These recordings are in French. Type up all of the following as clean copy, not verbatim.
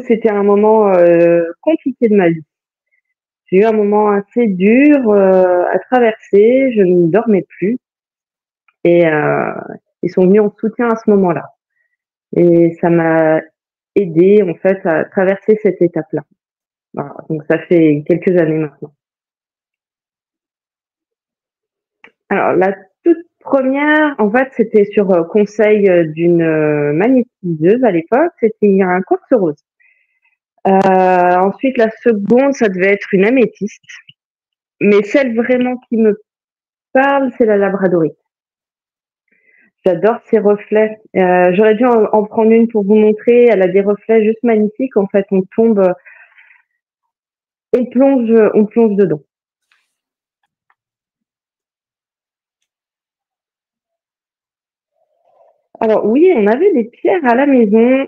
c'était un moment compliqué de ma vie. J'ai eu un moment assez dur à traverser, je ne dormais plus et ils sont venus en soutien à ce moment-là. Et ça m'a aidé en fait à traverser cette étape-là. Voilà, donc ça fait quelques années maintenant. Alors la toute première, en fait, c'était sur conseil d'une magnétiseuse à l'époque, c'était un quartz rose. Ensuite, la seconde, ça devait être une améthyste, mais celle vraiment qui me parle, c'est la labradorite. J'adore ses reflets. J'aurais dû en prendre une pour vous montrer. Elle a des reflets juste magnifiques. En fait, on plonge dedans. Alors oui, on avait des pierres à la maison.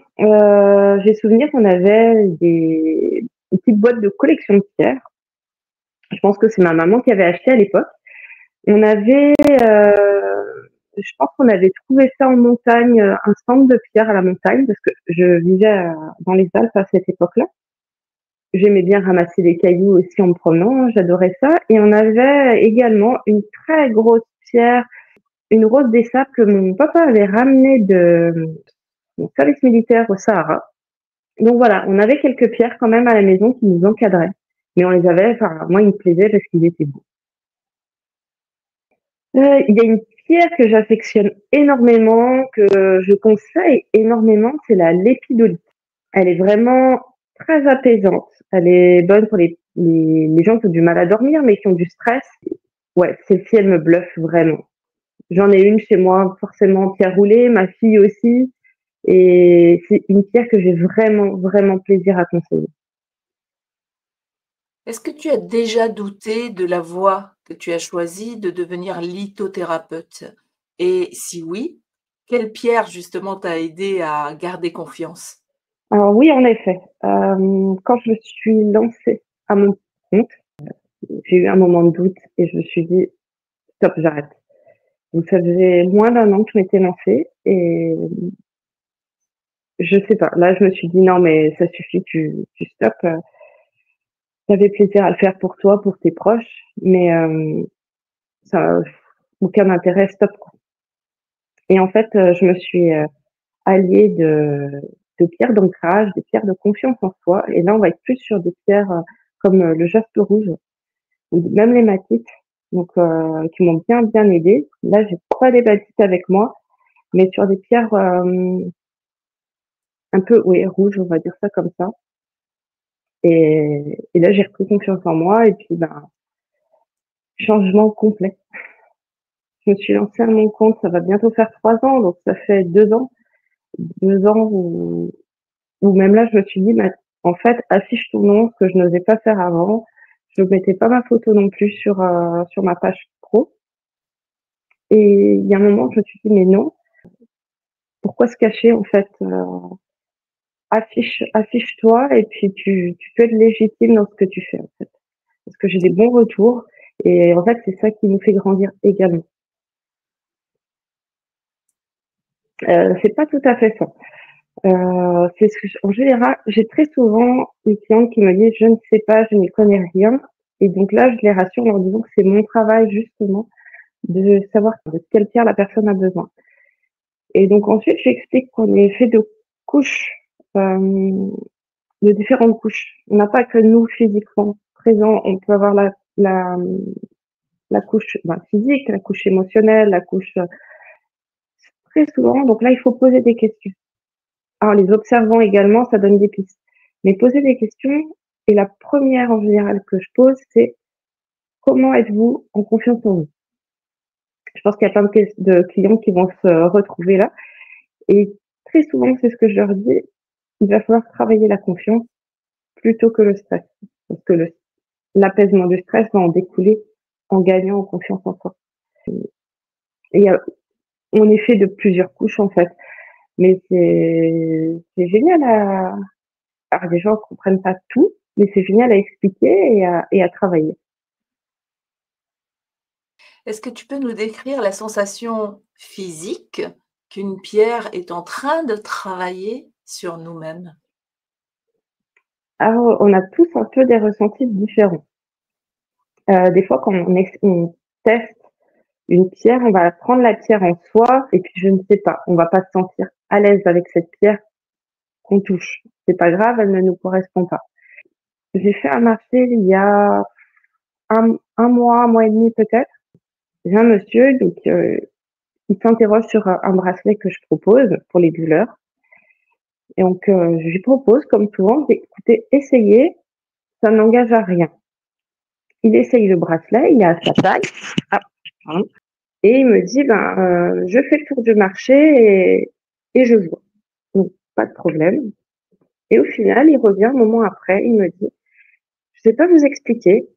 J'ai souvenir qu'on avait une petite boîte de collection de pierres. Je pense que c'est ma maman qui avait acheté à l'époque. On avait, je pense qu'on avait trouvé ça en montagne, un stand de pierres à la montagne, parce que je vivais dans les Alpes à cette époque-là. J'aimais bien ramasser des cailloux aussi en me promenant, j'adorais ça. Et on avait également une très grosse pierre, une rose des sables que mon papa avait ramenée de mon service militaire au Sahara. Donc voilà, on avait quelques pierres quand même à la maison qui nous encadraient. Mais on les avait, enfin, moi, ils me plaisaient parce qu'ils étaient beaux. Il y a une pierre que j'affectionne énormément, que je conseille énormément, c'est la lépidolite. Elle est vraiment très apaisante. Elle est bonne pour les gens qui ont du mal à dormir, mais qui ont du stress. Ouais, celle-ci, elle me bluffe vraiment. J'en ai une chez moi, forcément pierre roulée, ma fille aussi. Et c'est une pierre que j'ai vraiment, vraiment plaisir à conseiller. Est-ce que tu as déjà douté de la voie que tu as choisie de devenir lithothérapeute? Et si oui, quelle pierre justement t'a aidé à garder confiance? Alors oui, en effet, quand je me suis lancée à mon compte, j'ai eu un moment de doute et je me suis dit: «Stop, j'arrête». Donc ça faisait moins d'un an que je m'étais lancée et je sais pas, là je me suis dit: «Non mais ça suffit, tu stoppes, tu avais plaisir à le faire pour toi, pour tes proches, mais ça a aucun intérêt, stop, quoi». Et en fait, je me suis, alliée de pierres d'ancrage, des pierres de confiance en soi et là on va être plus sur des pierres, comme, le jaspe rouge ou même l'hématite, donc qui m'ont bien, bien aidée. Là, j'ai pas d'hématite avec moi, mais sur des pierres, un peu, oui, rouges, on va dire ça comme ça. Et là, j'ai repris confiance en moi et puis, ben, changement complet. Je me suis lancée à mon compte, ça va bientôt faire 3 ans, donc ça fait 2 ans. 2 ans où même là, je me suis dit: «Bah, en fait, affiche ton nom», ce que je n'osais pas faire avant. Je ne mettais pas ma photo non plus sur ma page pro et il y a un moment, je me suis dit: «Mais non, pourquoi se cacher en fait?» Affiche-toi et puis tu peux être légitime dans ce que tu fais, en fait. Parce que j'ai des bons retours et en fait, c'est ça qui nous fait grandir également. C'est pas tout à fait ça. C'est ce que en général, j'ai très souvent une cliente qui me dit: «Je ne sais pas, je n'y connais rien» et donc là, je les rassure en leur disant que c'est mon travail justement de savoir de quelle pierre la personne a besoin et donc ensuite, j'explique qu'on est fait de couches, de différentes couches. On n'a pas que nous physiquement présents, on peut avoir la couche, ben, physique, la couche émotionnelle, la couche, très souvent donc là, il faut poser des questions. En les observant également, ça donne des pistes. Mais poser des questions et la première en général que je pose, c'est: «Comment êtes-vous en confiance en vous?» Je pense qu'il y a plein de clients qui vont se retrouver là et très souvent, c'est ce que je leur dis: «Il va falloir travailler la confiance plutôt que le stress». Parce que l'apaisement du stress va en découler en gagnant en confiance en soi. Et on est fait de plusieurs couches, en fait, mais c'est génial à alors les gens ne comprennent pas tout, mais c'est génial à expliquer et à travailler. Est-ce que tu peux nous décrire la sensation physique qu'une pierre est en train de travailler sur nous-mêmes? Alors, on a tous un peu des ressentis différents. Des fois, quand on teste une pierre, on va prendre la pierre en soi et puis je ne sais pas, on va pas se sentir à l'aise avec cette pierre qu'on touche. C'est pas grave, elle ne nous correspond pas. J'ai fait un marché il y a un mois et demi peut-être. J'ai un monsieur, donc il s'interroge sur un bracelet que je propose pour les douleurs. Et donc, je lui propose, comme souvent, écoutez, essayez, ça n'engage à rien. Il essaye le bracelet, il est à sa taille. Ah, pardon. Et il me dit, je fais le tour du marché et je vois. Donc, pas de problème. Et au final, il revient un moment après, il me dit, je sais pas vous expliquer,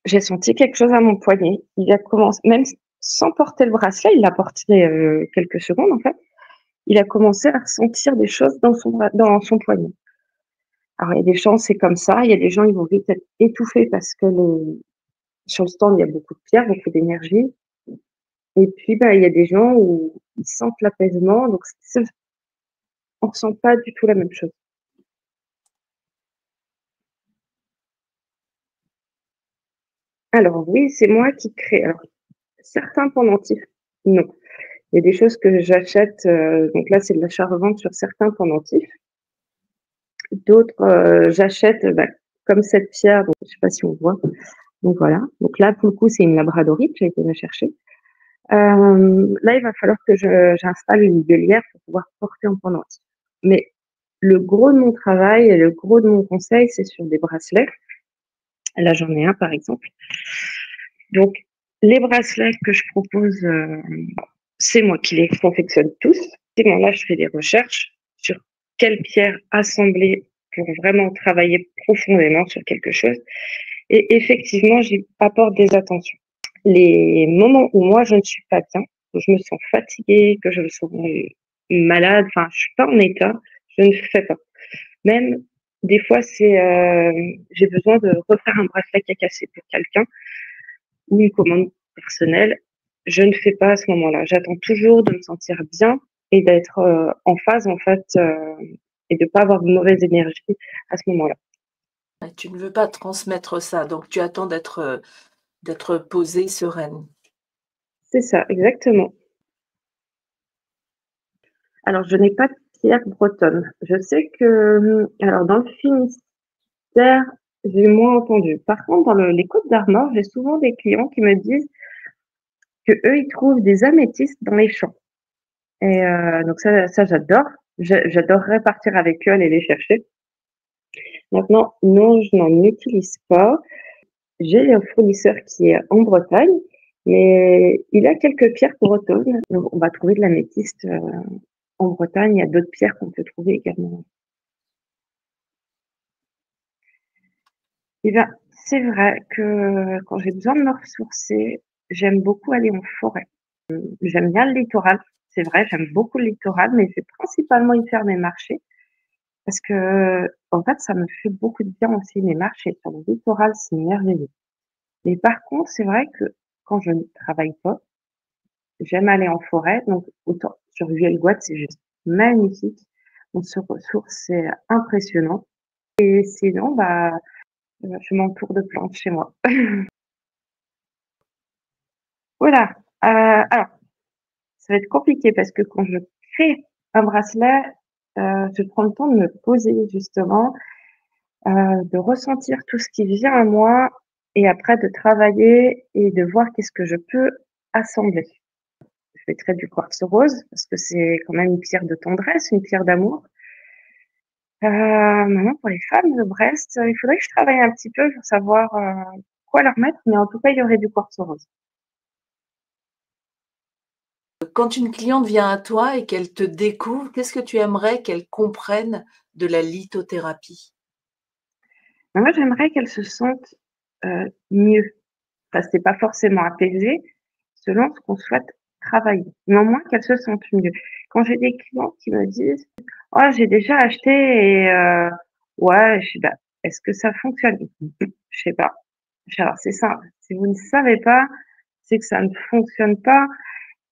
j'ai senti quelque chose à mon poignet. Il a commencé, même sans porter le bracelet, il l'a porté quelques secondes en fait. Il a commencé à ressentir des choses dans son poignet. Alors il y a des gens, c'est comme ça. Il y a des gens, ils vont vite être étouffés parce que sur le stand, il y a beaucoup de pierres, beaucoup d'énergie. Et puis, il y a des gens où ils sentent l'apaisement. Donc, on ressent pas du tout la même chose. Alors oui, c'est moi qui crée. Alors, certains pendentifs, non. Il y a des choses que j'achète. Donc là, c'est de l'achat-revente sur certains pendentifs. D'autres, j'achète, comme cette pierre, donc je sais pas si on voit. Donc voilà. Donc là, pour le coup, c'est une labradorite, j'ai été la chercher. Là, il va falloir que j'installe une gueulière pour pouvoir porter en pendentif. Mais le gros de mon travail et le gros de mon conseil, c'est sur des bracelets. Là, j'en ai un, par exemple. Donc, les bracelets que je propose, c'est moi qui les confectionne tous. Sinon, là, je fais des recherches sur quelle pierre assembler pour vraiment travailler profondément sur quelque chose. Et effectivement, j'y apporte des attentions. Les moments où moi, je ne suis pas bien, où je me sens fatiguée, que je me sens malade, enfin, je suis pas en état, je ne fais pas. Même des fois, j'ai besoin de refaire un bracelet qui a cassé pour quelqu'un ou une commande personnelle. Je ne fais pas à ce moment-là. J'attends toujours de me sentir bien et d'être en phase, en fait, et de pas avoir de mauvaise énergie à ce moment-là. Et tu ne veux pas transmettre ça, donc tu attends d'être posée, sereine. C'est ça, exactement. Alors, je n'ai pas de pierre bretonne. Je sais que, alors, dans le Finistère, j'ai moins entendu. Par contre, dans les Côtes d'Armor, j'ai souvent des clients qui me disent que eux, ils trouvent des améthystes dans les champs. Et donc ça j'adore. J'adorerais partir avec eux, aller les chercher. Maintenant, non, je n'en utilise pas. J'ai un fournisseur qui est en Bretagne, mais il a quelques pierres bretonnes. Donc, on va trouver de l'améthyste en Bretagne. Il y a d'autres pierres qu'on peut trouver également. Et bien, c'est vrai que quand j'ai besoin de me ressourcer, j'aime beaucoup aller en forêt. J'aime bien le littoral. C'est vrai, j'aime beaucoup le littoral, mais je vais principalement y faire mes marchés. Parce que, en fait, ça me fait beaucoup de bien aussi, les marchés sur le littoral, c'est merveilleux. Mais par contre, c'est vrai que quand je ne travaille pas, j'aime aller en forêt. Donc, autant sur Huelgoat, c'est juste magnifique. On se ressource, c'est impressionnant. Et sinon, je m'entoure de plantes chez moi. Voilà. Alors, ça va être compliqué parce que quand je crée un bracelet, je prends le temps de me poser justement, de ressentir tout ce qui vient à moi et après de travailler et de voir qu'est-ce que je peux assembler. Je mettrai du quartz rose parce que c'est quand même une pierre de tendresse, une pierre d'amour. Maintenant pour les femmes de Brest, il faudrait que je travaille un petit peu pour savoir, quoi leur mettre, mais en tout cas, il y aurait du quartz rose. Quand une cliente vient à toi et qu'elle te découvre, qu'est-ce que tu aimerais qu'elle comprenne de la lithothérapie? Moi, j'aimerais qu'elles se sentent, mieux. Enfin, c'est pas forcément apaisé selon ce qu'on souhaite travailler, mais au moins qu'elles se sentent mieux. Quand j'ai des clients qui me disent: «Oh, j'ai déjà acheté et ouais, je sais pas, est-ce que ça fonctionne?» Je sais pas. Je fais: «Alors c'est simple, si vous ne savez pas, c'est que ça ne fonctionne pas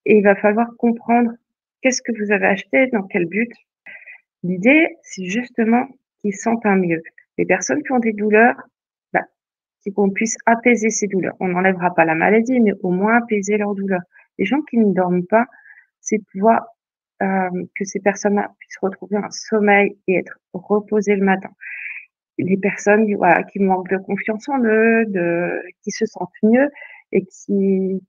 et il va falloir comprendre qu'est-ce que vous avez acheté, dans quel but». L'idée, c'est justement qu'ils sentent un mieux. Les personnes qui ont des douleurs, bah, qu'on puisse apaiser ces douleurs. On n'enlèvera pas la maladie, mais au moins apaiser leurs douleurs. Les gens qui ne dorment pas, c'est pouvoir que ces personnes-là puissent retrouver un sommeil et être reposées le matin. Les personnes voilà, qui manquent de confiance en eux, qui se sentent mieux et qui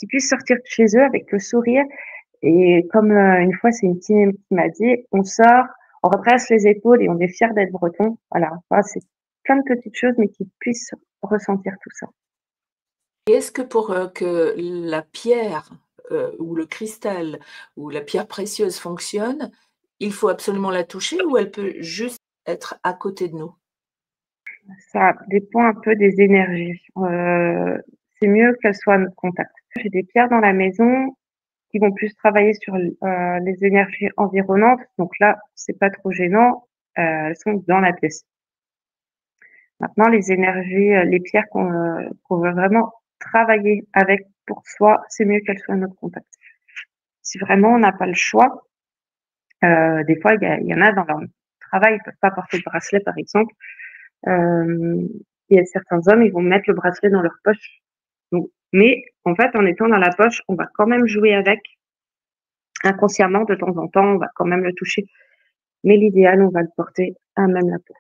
puissent sortir de chez eux avec le sourire. Et comme une fois, c'est une kiné qui m'a dit, on sort, on redresse les épaules et on est fier d'être breton. Voilà, c'est plein de petites choses, mais qu'ils puissent ressentir tout ça. Et est-ce que pour, que la pierre, ou le cristal ou la pierre précieuse fonctionne, il faut absolument la toucher ou elle peut juste être à côté de nous? Ça dépend un peu des énergies. C'est mieux qu'elles soient à notre contact. J'ai des pierres dans la maison qui vont plus travailler sur les énergies environnantes. Donc là, c'est pas trop gênant. Elles sont dans la pièce. Maintenant, les énergies, les pierres qu'on veut vraiment travailler avec pour soi, c'est mieux qu'elles soient à notre contact. Si vraiment on n'a pas le choix, des fois, il y en a dans leur travail, ils peuvent pas porter de bracelet, par exemple. Il y a certains hommes, ils vont mettre le bracelet dans leur poche. Donc, mais en fait, en étant dans la poche, on va quand même jouer avec. Inconsciemment, de temps en temps, on va quand même le toucher. Mais l'idéal, on va le porter à même la peau.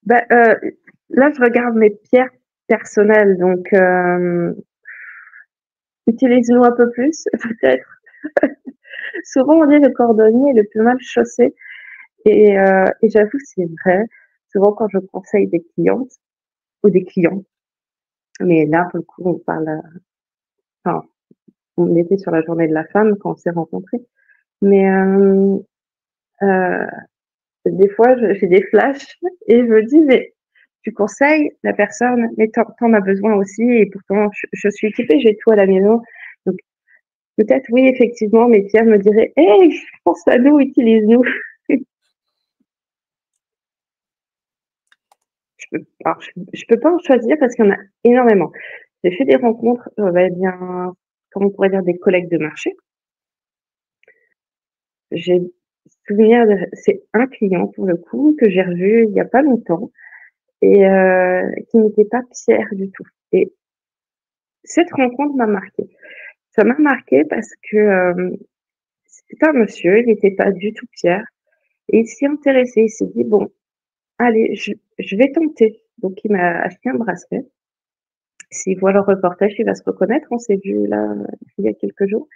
Bah, là, je regarde mes pierres personnelles, donc utilise-nous un peu plus, peut-être. Souvent, on dit le cordonnier est le plus mal chaussé, et j'avoue, c'est vrai. Souvent, quand je conseille des clientes ou des clients, mais là, pour le coup, on parle, enfin, on était sur la journée de la femme quand on s'est rencontrés, mais euh, des fois, j'ai des flashs et je me dis, mais tu conseilles la personne, mais t'en as besoin aussi, et pourtant, je suis équipée, j'ai tout à la maison. Donc, peut-être, oui, effectivement, mes pierres me diraient, hey, pense à nous, utilise-nous. Je peux pas en choisir parce qu'il y en a énormément. J'ai fait des rencontres, bien, comme on pourrait dire, des collègues de marché. J'ai souvenir c'est un client pour le coup que j'ai revu il y a pas longtemps et qui n'était pas Pierre du tout. Et cette rencontre m'a marquée. Ça m'a marquée parce que c'était un monsieur, il n'était pas du tout Pierre et il s'y intéressait. Il s'est dit bon, allez, je vais tenter. Donc il m'a acheté un bracelet. S'il voit le reportage, il va se reconnaître. On s'est vu là il y a quelques jours.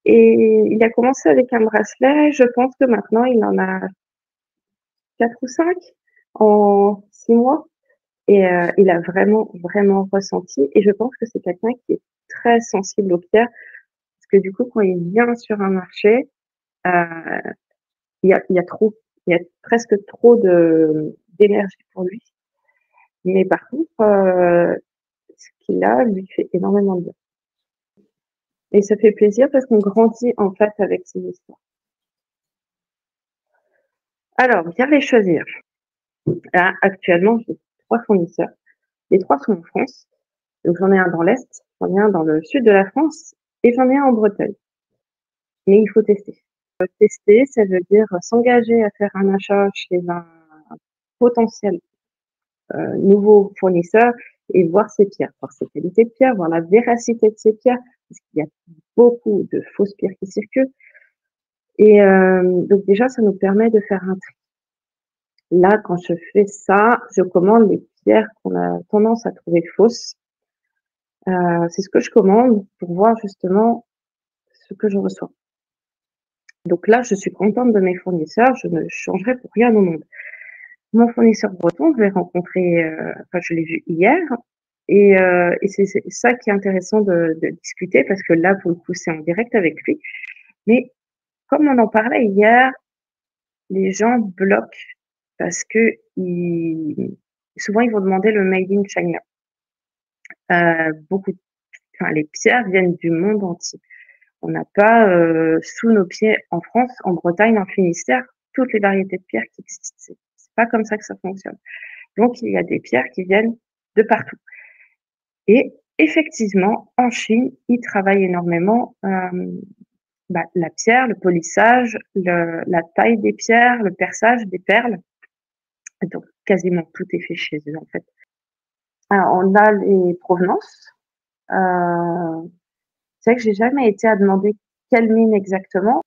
Et il a commencé avec un bracelet. Je pense que maintenant, il en a 4 ou 5 en 6 mois. Et il a vraiment, vraiment ressenti. Et je pense que c'est quelqu'un qui est très sensible aux pierres. Parce que du coup, quand il vient sur un marché, euh, il y a trop, il y a presque trop d'énergie pour lui. Mais par contre, ce qu'il a lui fait énormément de bien. Et ça fait plaisir parce qu'on grandit en fait avec ces histoires. Alors, bien les choisir. Là, actuellement, j'ai 3 fournisseurs. Les 3 sont en France. Donc, j'en ai un dans l'Est, j'en ai un dans le sud de la France et j'en ai un en Bretagne. Mais il faut tester. Tester, ça veut dire s'engager à faire un achat chez un potentiel nouveau fournisseur et voir ses pierres, voir ses qualités de pierre, voir la véracité de ses pierres, parce qu'il y a beaucoup de fausses pierres qui circulent. Et donc déjà, ça nous permet de faire un tri. Là, quand je fais ça, je commande les pierres qu'on a tendance à trouver fausses. C'est ce que je commande pour voir justement ce que je reçois. Donc là, je suis contente de mes fournisseurs, je ne changerai pour rien au monde. Mon fournisseur breton, je l'ai rencontré, enfin je l'ai vu hier, et c'est ça qui est intéressant de discuter parce que là, pour le coup, c'est en direct avec lui. Mais comme on en parlait hier, les gens bloquent parce que souvent ils vont demander le made in China. Beaucoup, enfin les pierres viennent du monde entier. On n'a pas sous nos pieds en France, en Bretagne, en Finistère, toutes les variétés de pierres qui existent. C'est pas comme ça que ça fonctionne. Donc il y a des pierres qui viennent de partout. Et effectivement, en Chine, ils travaillent énormément la pierre, le polissage, la taille des pierres, le perçage des perles. Donc quasiment tout est fait chez eux en fait. Alors, on a les provenances. C'est vrai que j'ai jamais été à demander quelle mine exactement,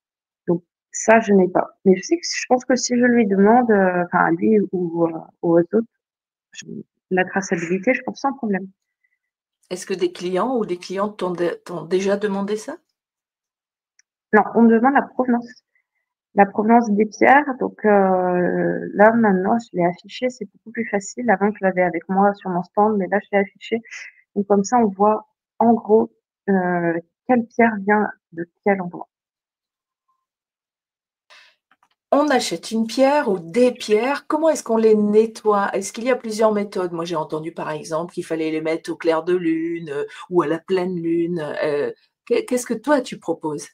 donc ça je n'ai pas. Mais je pense que si je lui demande, enfin à lui ou aux autres, je la traçabilité, je pense sans problème. Est-ce que des clients ou des clientes t'ont déjà demandé ça? Non, on me demande la provenance des pierres, donc là maintenant je l'ai affiché, c'est beaucoup plus facile. Avant je l'avais avec moi sur mon stand, mais là je l'ai affiché. Donc comme ça on voit en gros, quelle pierre vient de quel endroit. On achète une pierre ou des pierres, comment est-ce qu'on les nettoie? Est-ce qu'il y a plusieurs méthodes? Moi, j'ai entendu par exemple qu'il fallait les mettre au clair de lune, ou à la pleine lune, qu'est-ce que toi tu proposes?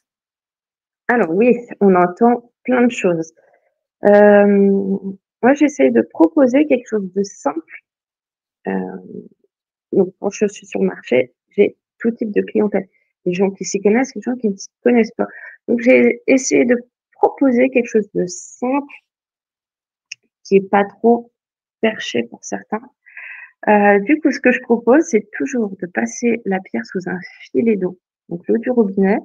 Alors oui, on entend plein de choses. Moi j'essaye de proposer quelque chose de simple. Donc quand je suis sur le marché, j'ai tout type de clientèle. Les gens qui s'y connaissent, les gens qui ne s'y connaissent pas. Donc j'ai essayé de proposer quelque chose de simple, qui est pas trop perché pour certains. Du coup, ce que je propose, c'est toujours de passer la pierre sous un filet d'eau. Donc l'eau du robinet,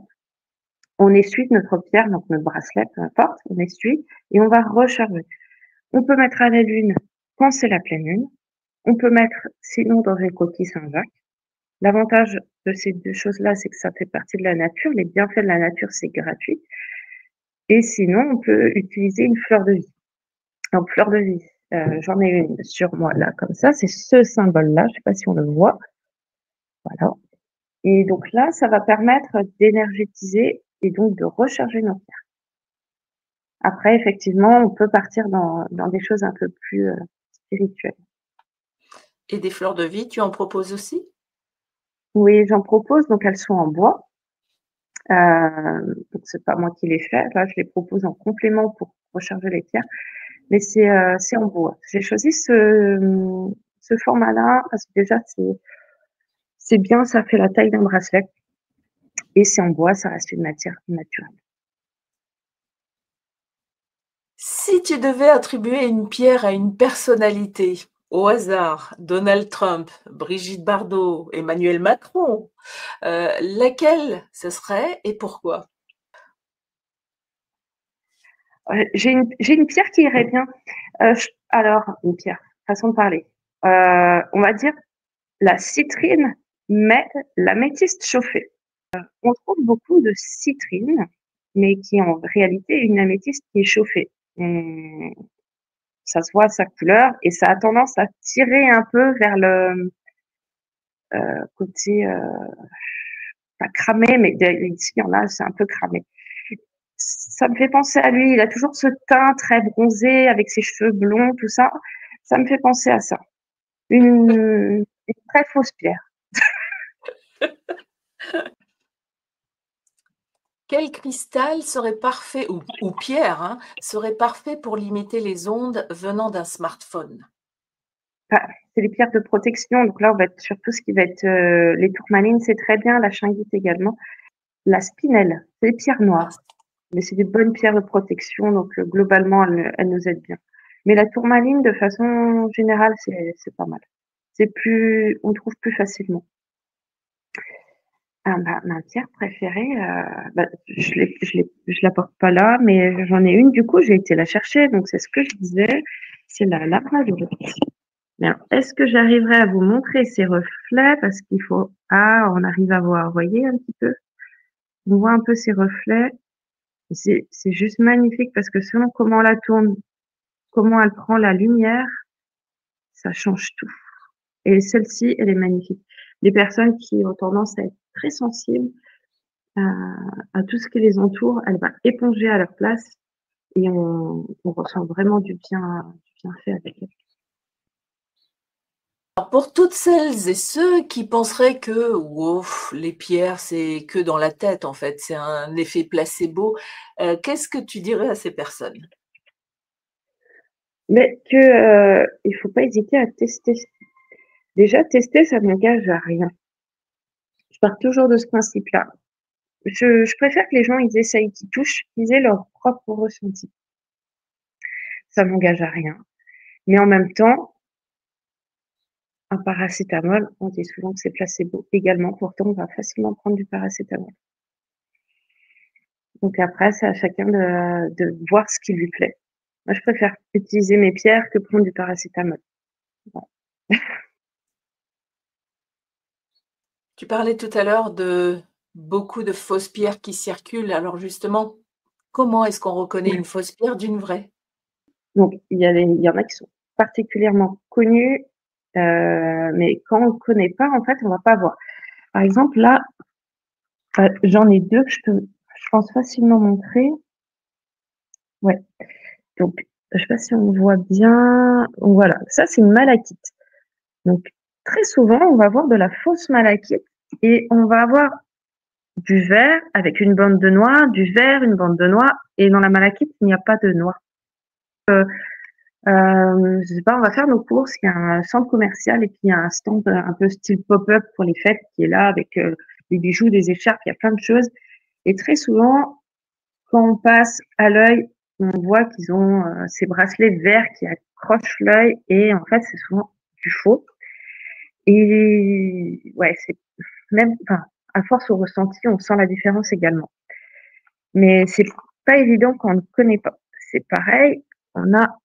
on essuie notre pierre, donc notre bracelet, peu importe, on essuie et on va recharger. On peut mettre à la lune quand c'est la pleine lune. On peut mettre sinon dans une coquille Saint-Jacques. L'avantage de ces deux choses-là, c'est que ça fait partie de la nature. Les bienfaits de la nature, c'est gratuit. Et sinon, on peut utiliser une fleur de vie. Donc, fleur de vie, j'en ai une sur moi là, comme ça. C'est ce symbole-là. Je ne sais pas si on le voit. Voilà. Et donc là, ça va permettre d'énergétiser et donc de recharger nos pierres. Après, effectivement, on peut partir dans des choses un peu plus spirituelles. Et des fleurs de vie, tu en proposes aussi? Oui, j'en propose. Donc, elles sont en bois. Donc c'est pas moi qui les fais. Là, je les propose en complément pour recharger les pierres, mais c'est en bois. J'ai choisi ce format-là parce que déjà c'est bien, ça fait la taille d'un bracelet et c'est en bois, ça reste une matière naturelle. Si tu devais attribuer une pierre à une personnalité, au hasard, Donald Trump, Brigitte Bardot, Emmanuel Macron, laquelle ce serait et pourquoi? J'ai une pierre qui irait bien. Alors une pierre, façon de parler. On va dire la citrine, mais la métiste chauffée. On trouve beaucoup de citrine, mais qui est en réalité une améthyste qui est chauffée. Ça se voit sa couleur et ça a tendance à tirer un peu vers le côté pas cramé, mais ici il y en a, c'est un peu cramé. Ça me fait penser à lui. Il a toujours ce teint très bronzé avec ses cheveux blonds, tout ça. Ça me fait penser à ça. Une très fausse pierre. Quel cristal serait parfait ou pierre, hein, serait parfait pour limiter les ondes venant d'un smartphone? Enfin, c'est les pierres de protection. Donc là, on va être sur tout ce qui va être les tourmalines, c'est très bien, la shingite également. La spinelle, c'est les pierres Ah, noires. Mais c'est des bonnes pierres de protection, donc globalement, elles nous aident bien. Mais la tourmaline, de façon générale, c'est pas mal. On trouve plus facilement. Ah, ma pierre préférée, je la porte pas là, mais j'en ai une, du coup, j'ai été la chercher, donc c'est ce que je disais, c'est la labradorite. Mais alors, est-ce que j'arriverai à vous montrer ces reflets? Parce qu'il faut, on arrive à voir, vous voyez un petit peu? On voit un peu ces reflets. C'est juste magnifique parce que selon comment on la tourne, comment elle prend la lumière, ça change tout. Et celle-ci, elle est magnifique. Les personnes qui ont tendance à être très sensibles à, à tout ce qui les entoure, elle va éponger à leur place et on ressent vraiment du bien fait avec elle. alors pour toutes celles et ceux qui penseraient que, ouf, les pierres, c'est que dans la tête en fait, c'est un effet placebo, qu'est-ce que tu dirais à ces personnes? Mais il faut pas hésiter à tester. Déjà, tester, ça n'engage à rien. Je pars toujours de ce principe-là. je préfère que les gens, ils essayent, qu'ils touchent, qu'ils aient leur propre ressenti. Ça n'engage à rien. Mais en même temps, un paracétamol, on dit souvent que c'est placebo également, pourtant on va facilement prendre du paracétamol. Donc après, c'est à chacun de voir ce qui lui plaît. Moi, je préfère utiliser mes pierres que prendre du paracétamol. Voilà. Tu parlais tout à l'heure de beaucoup de fausses pierres qui circulent. Alors justement, comment est-ce qu'on reconnaît une fausse pierre d'une vraie? Donc il y en a qui sont particulièrement connus, mais quand on ne connaît pas, en fait, on va pas voir. Par exemple, là, j'en ai 2 que je pense facilement montrer. Ouais, donc je sais pas si on voit bien. Voilà, ça c'est une malachite. Donc très souvent, on va avoir de la fausse malachite et on va avoir du vert avec une bande de noir, du vert, une bande de noir, et dans la malachite, il n'y a pas de noir. Je sais pas, on va faire nos courses, il y a un centre commercial et puis il y a un stand un peu style pop-up pour les fêtes qui est là avec des bijoux, des écharpes, il y a plein de choses. Et très souvent, quand on passe à l'œil, on voit qu'ils ont ces bracelets verts qui accrochent l'œil et en fait, c'est souvent du faux. Et ouais, c'est même, enfin, à force au ressenti, on sent la différence également. Mais c'est pas évident quand on ne connaît pas. C'est pareil, on a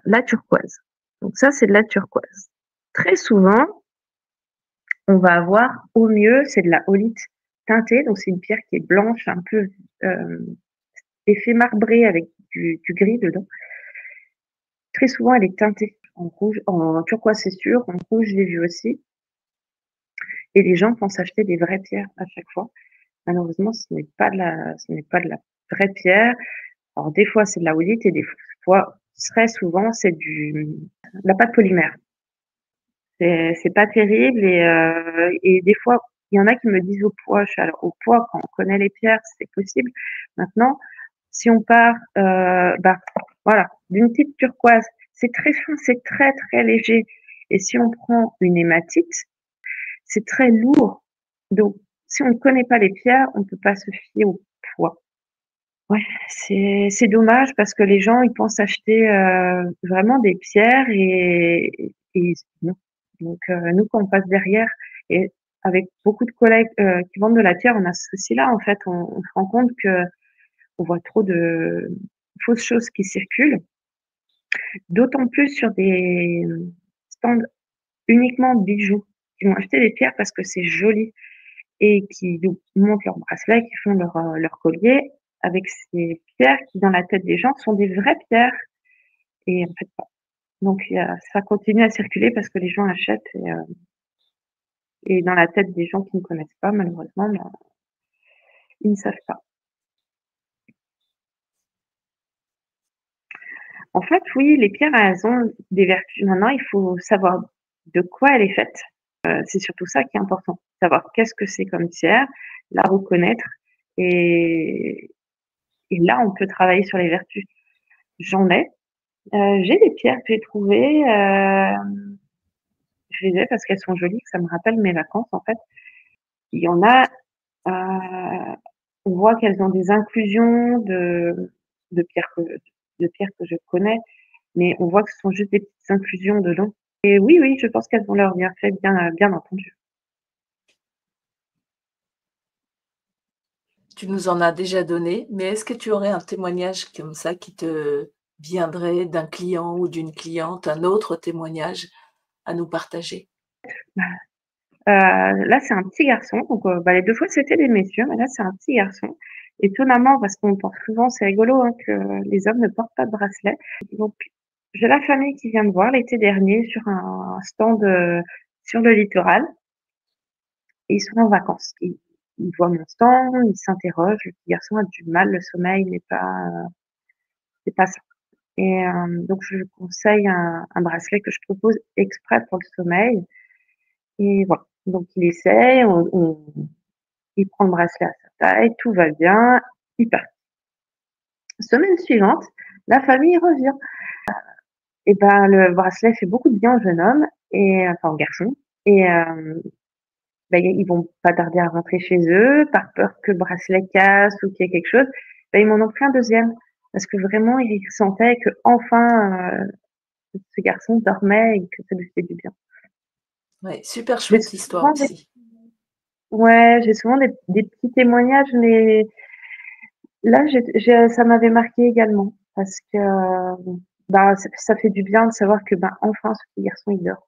la turquoise. Donc ça, c'est de la turquoise. Très souvent, on va avoir au mieux, c'est de la holite teintée. Donc c'est une pierre qui est blanche, un peu effet marbré avec du gris dedans. Très souvent, elle est teintée en rouge, en turquoise, c'est sûr. En rouge, je l'ai vu aussi. Et les gens pensent acheter des vraies pierres à chaque fois. Malheureusement, ce n'est pas de la vraie pierre. Alors des fois, c'est de la holite et des fois, très souvent, c'est de la pâte polymère. C'est pas terrible et des fois, il y en a qui me disent au poids. Alors au poids, quand on connaît les pierres, c'est possible. Maintenant, si on part, voilà, d'une petite turquoise, c'est très fin, c'est très très léger. Et si on prend une hématite, c'est très lourd. Donc, si on ne connaît pas les pierres, on ne peut pas se fier au poids. Ouais, c'est dommage parce que les gens, ils pensent acheter vraiment des pierres et non. Donc, nous, quand on passe derrière et avec beaucoup de collègues qui vendent de la pierre, on a ce souci-là. En fait, on se rend compte que on voit trop de fausses choses qui circulent, d'autant plus sur des stands uniquement de bijoux, qui vont acheter des pierres parce que c'est joli et qui nous montrent leurs bracelets, qui font leur collier avec ces pierres qui, dans la tête des gens, sont des vraies pierres et en fait pas. Donc ça continue à circuler parce que les gens achètent et dans la tête des gens qui ne connaissent pas, malheureusement, bah, ils ne savent pas. En fait, oui, les pierres, elles ont des vertus. Maintenant, il faut savoir de quoi elle est faite. C'est surtout ça qui est important. Savoir qu'est-ce que c'est comme pierre, la reconnaître et, et là, on peut travailler sur les vertus. J'en ai. J'ai des pierres que j'ai trouvées. Je les ai parce qu'elles sont jolies, que ça me rappelle mes vacances, en fait. Il y en a, on voit qu'elles ont des inclusions de pierres que je connais, mais on voit que ce sont juste des petites inclusions dedans. Et oui, oui, je pense qu'elles ont leur bienfait, bien entendu. Tu nous en as déjà donné, mais est-ce que tu aurais un témoignage comme ça qui te viendrait d'un client ou d'une cliente, un autre témoignage à nous partager? Là, c'est un petit garçon. Donc, les 2 fois, c'était des messieurs, mais là, c'est un petit garçon. Étonnamment, parce qu'on porte souvent, c'est rigolo, hein, que les hommes ne portent pas de bracelet. Donc, j'ai la famille qui vient me voir l'été dernier sur un stand sur le littoral. Et ils sont en vacances. Ils voient mon stand, ils s'interrogent. Le petit garçon a du mal, le sommeil n'est pas, c'est pas ça. Et donc, je lui conseille un bracelet que je propose exprès pour le sommeil. Et voilà. Donc, il essaie, il prend le bracelet à sa taille, tout va bien, il part. Semaine suivante, la famille revient. Et ben, le bracelet fait beaucoup de bien au jeune homme, et enfin au garçon. Et ben, ils vont pas tarder à rentrer chez eux, par peur que le bracelet casse ou qu'il y ait quelque chose, ben, ils m'en ont pris un deuxième. Parce que vraiment, ils sentaient que enfin ce garçon dormait et que ça lui fait du bien. Ouais, super J'ai chouette histoire souvent des, aussi. ouais, j'ai souvent des petits témoignages, mais là, ça m'avait marqué également parce que bah, ça fait du bien de savoir que bah, enfin ce petit garçon il dort.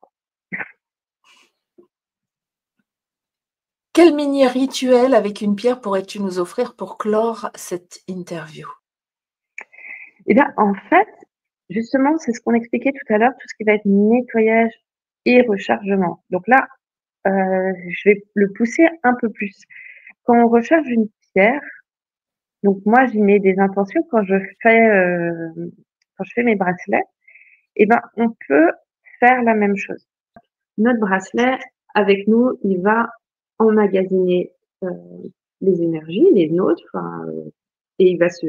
Quel mini rituel avec une pierre pourrais-tu nous offrir pour clore cette interview? Et bien, en fait, justement, c'est ce qu'on expliquait tout à l'heure, tout ce qui va être nettoyage et rechargement. Donc là, je vais le pousser un peu plus. Quand on recharge une pierre, donc moi, j'y mets des intentions quand je fais mes bracelets, et ben, on peut faire la même chose. Notre bracelet, avec nous, il va emmagasiner les énergies, les nôtres, et il va se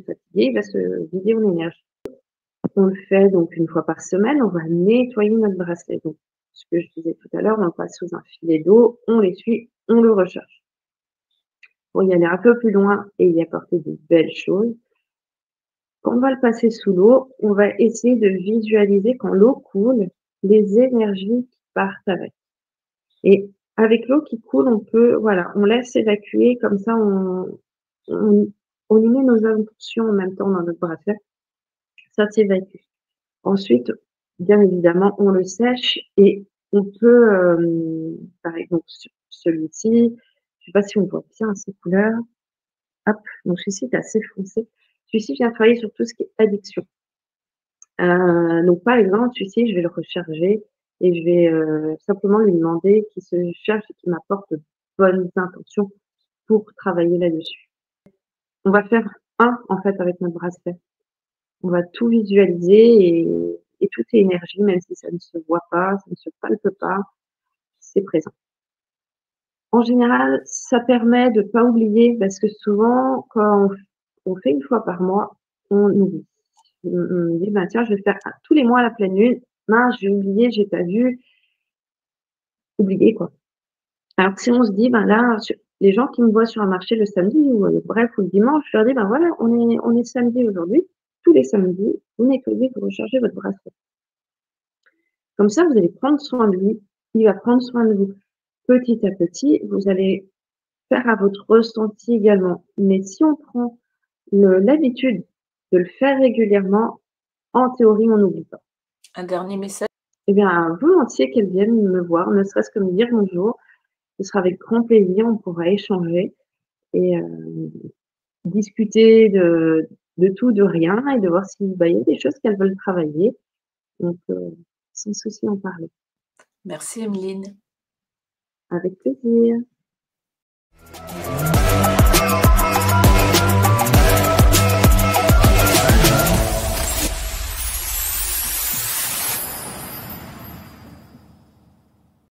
fatiguer, il va se vider en énergie. On le fait donc une fois par semaine, on va nettoyer notre bracelet. Donc, ce que je disais tout à l'heure, on le passe sous un filet d'eau, on l'essuie, on le recharge. Pour y aller un peu plus loin et y apporter de belles choses, quand on va le passer sous l'eau, on va essayer de visualiser quand l'eau coule, les énergies qui partent avec. Et avec l'eau qui coule, voilà, on laisse évacuer, comme ça on, on y met nos impulsions en même temps dans notre bracelet, ça s'évacue. Ensuite, bien évidemment, on le sèche et on peut, par exemple, sur celui-ci, je sais pas si on voit bien ces couleurs. Hop, donc celui-ci est assez foncé. Celui-ci vient travailler sur tout ce qui est addiction. Donc par exemple, celui-ci, je vais le recharger et je vais simplement lui demander qu'il se charge et qu'il m'apporte de bonnes intentions pour travailler là-dessus. On va faire un en fait avec notre bracelet. On va tout visualiser et tout est énergie, même si ça ne se voit pas, ça ne se palpe pas, c'est présent. En général, ça permet de pas oublier parce que souvent, quand on fait une fois par mois, on oublie. On dit: «Bah, tiens, je vais faire tous les mois à la pleine lune. Mince, j'ai oublié, j'ai pas vu». Oublier, quoi. Alors que si on se dit: «Ben, là, les gens qui me voient sur un marché le samedi ou bref, ou le dimanche», je leur dis: «Ben, voilà, on est samedi aujourd'hui. Tous les samedis, vous nettoyez, vous rechargez votre bracelet». Comme ça, vous allez prendre soin de lui, il va prendre soin de vous. Petit à petit, vous allez faire à votre ressenti également. Mais si on prend l'habitude de le faire régulièrement, en théorie, on n'oublie pas. Un dernier message? Eh bien, volontiers qu'elle vienne me voir, ne serait-ce que me dire bonjour. Ce sera avec grand plaisir, on pourra échanger et discuter de tout, de rien et de voir si, bah, il y a des choses qu'elles veulent travailler. Donc, sans souci en parler. Merci Emeline. Avec plaisir.